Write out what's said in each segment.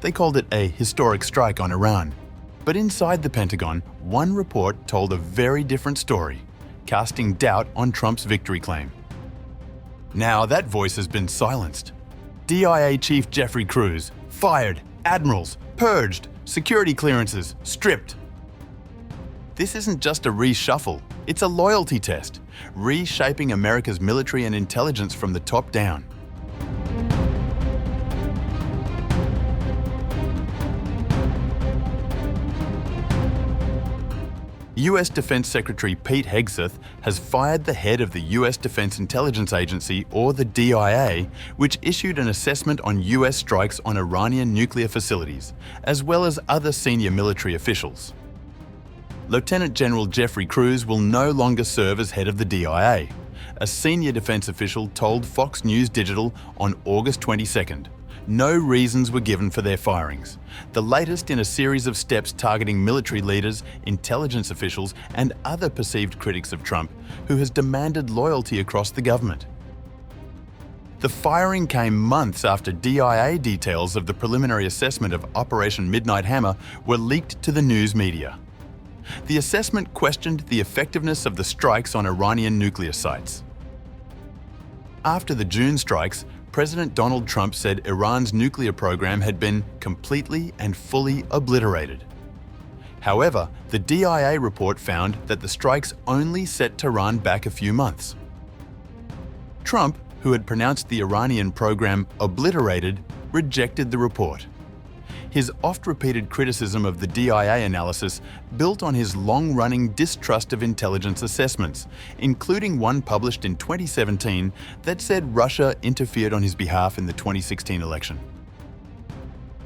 They called it a historic strike on Iran. But inside the Pentagon, one report told a very different story, casting doubt on Trump's victory claim. Now that voice has been silenced. DIA Chief Jeffrey Kruse fired, admirals purged, security clearances stripped. This isn't just a reshuffle, it's a loyalty test, reshaping America's military and intelligence from the top down. US Defense Secretary Pete Hegseth has fired the head of the US Defense Intelligence Agency, or the DIA, which issued an assessment on US strikes on Iranian nuclear facilities, as well as other senior military officials. Lieutenant General Jeffrey Kruse will no longer serve as head of the DIA, a senior defense official told Fox News Digital on August 22nd. No reasons were given for their firings, the latest in a series of steps targeting military leaders, intelligence officials, and other perceived critics of Trump, who has demanded loyalty across the government. The firing came months after DIA details of the preliminary assessment of Operation Midnight Hammer were leaked to the news media. The assessment questioned the effectiveness of the strikes on Iranian nuclear sites. After the June strikes, President Donald Trump said Iran's nuclear program had been completely and fully obliterated. However, the DIA report found that the strikes only set Tehran back a few months. Trump, who had pronounced the Iranian program obliterated, rejected the report. His oft-repeated criticism of the DIA analysis built on his long-running distrust of intelligence assessments, including one published in 2017 that said Russia interfered on his behalf in the 2016 election.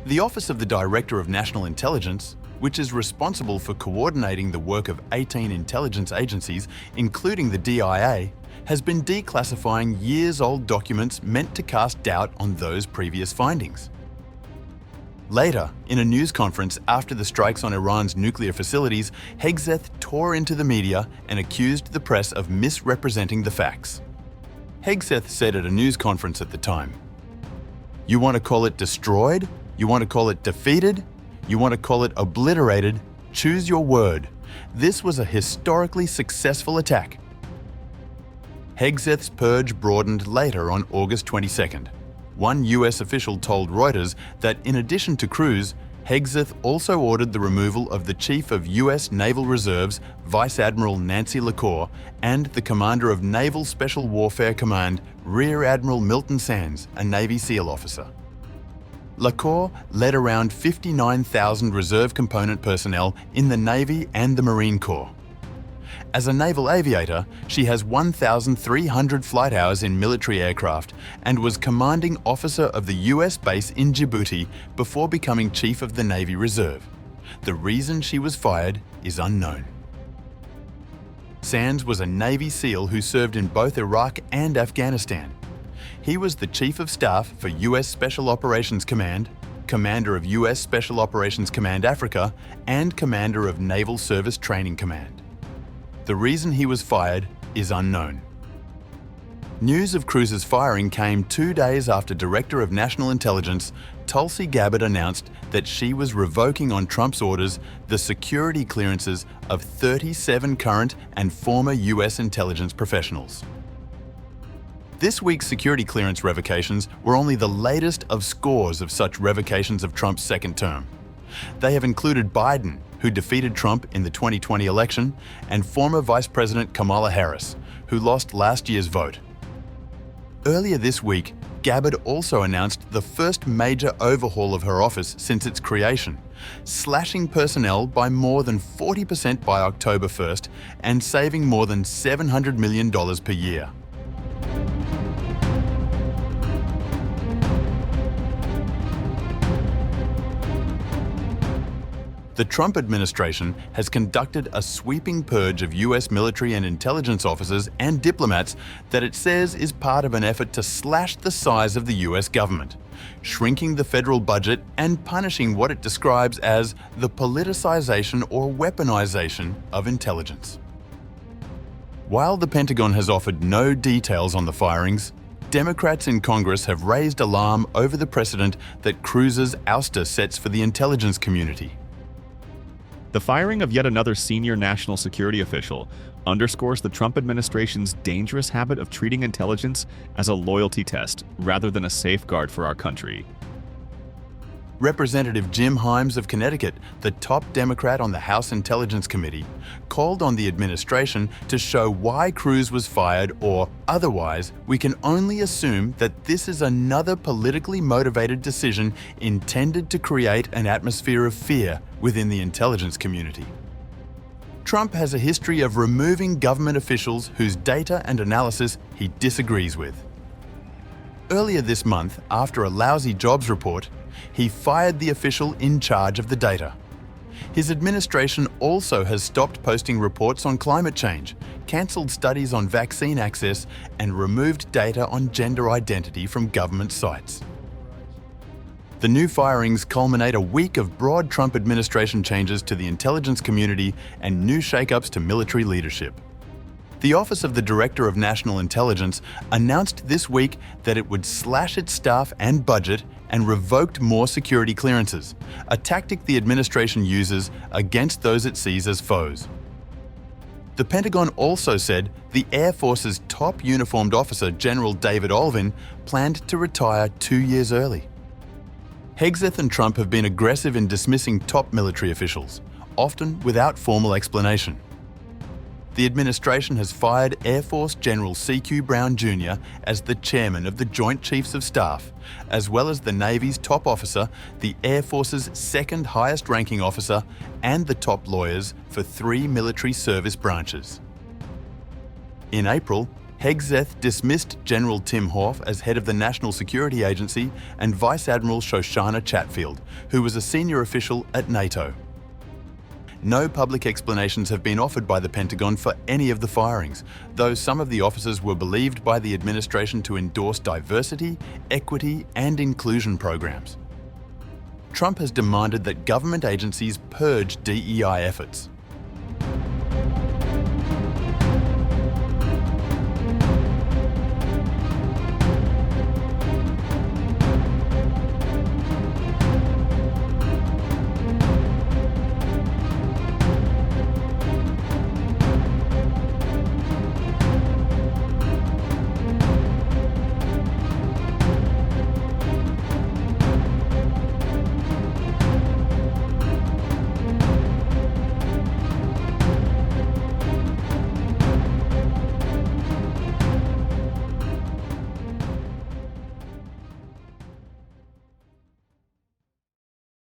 The Office of the Director of National Intelligence, which is responsible for coordinating the work of 18 intelligence agencies, including the DIA, has been declassifying years-old documents meant to cast doubt on those previous findings. Later, in a news conference after the strikes on Iran's nuclear facilities, Hegseth tore into the media and accused the press of misrepresenting the facts. Hegseth said at a news conference at the time, "You want to call it destroyed? You want to call it defeated? You want to call it obliterated? Choose your word. This was a historically successful attack." Hegseth's purge broadened later on August 22nd. One US official told Reuters that in addition to Kruse, Hegseth also ordered the removal of the Chief of US Naval Reserves, Vice Admiral Nancy LaCour, and the Commander of Naval Special Warfare Command, Rear Admiral Milton Sands, a Navy SEAL officer. LaCour led around 59,000 reserve component personnel in the Navy and the Marine Corps. As a naval aviator, she has 1,300 flight hours in military aircraft and was commanding officer of the US base in Djibouti before becoming Chief of the Navy Reserve. The reason she was fired is unknown. Sands was a Navy SEAL who served in both Iraq and Afghanistan. He was the Chief of Staff for US Special Operations Command, Commander of US Special Operations Command Africa, and Commander of Naval Service Training Command. The reason he was fired is unknown. News of Kruse's firing came 2 days after Director of National Intelligence Tulsi Gabbard announced that she was revoking on Trump's orders the security clearances of 37 current and former US intelligence professionals. This week's security clearance revocations were only the latest of scores of such revocations of Trump's second term. They have included Biden, who defeated Trump in the 2020 election, and former Vice President Kamala Harris, who lost last year's vote. Earlier this week, Gabbard also announced the first major overhaul of her office since its creation, slashing personnel by more than 40% by October 1st and saving more than $700 million per year. The Trump administration has conducted a sweeping purge of US military and intelligence officers and diplomats that it says is part of an effort to slash the size of the US government, shrinking the federal budget and punishing what it describes as the politicization or weaponization of intelligence. While the Pentagon has offered no details on the firings, Democrats in Congress have raised alarm over the precedent that Kruse's ouster sets for the intelligence community. The firing of yet another senior national security official underscores the Trump administration's dangerous habit of treating intelligence as a loyalty test rather than a safeguard for our country. Representative Jim Himes of Connecticut, the top Democrat on the House Intelligence Committee, called on the administration to show why Kruse was fired, or otherwise, we can only assume that this is another politically motivated decision intended to create an atmosphere of fear within the intelligence community. Trump has a history of removing government officials whose data and analysis he disagrees with. Earlier this month, after a lousy jobs report, he fired the official in charge of the data. His administration also has stopped posting reports on climate change, cancelled studies on vaccine access, and removed data on gender identity from government sites. The new firings culminate a week of broad Trump administration changes to the intelligence community and new shakeups to military leadership. The Office of the Director of National Intelligence announced this week that it would slash its staff and budget and revoked more security clearances, a tactic the administration uses against those it sees as foes. The Pentagon also said the Air Force's top uniformed officer, General David Olvin, planned to retire 2 years early. Hegseth and Trump have been aggressive in dismissing top military officials, often without formal explanation. The administration has fired Air Force General C.Q. Brown Jr. as the chairman of the Joint Chiefs of Staff, as well as the Navy's top officer, the Air Force's second highest ranking officer, and the top lawyers for 3 military service branches. In April, Hegseth dismissed General Tim Hoff as head of the National Security Agency and Vice Admiral Shoshana Chatfield, who was a senior official at NATO. No public explanations have been offered by the Pentagon for any of the firings, though some of the officers were believed by the administration to endorse diversity, equity, and inclusion programs. Trump has demanded that government agencies purge DEI efforts.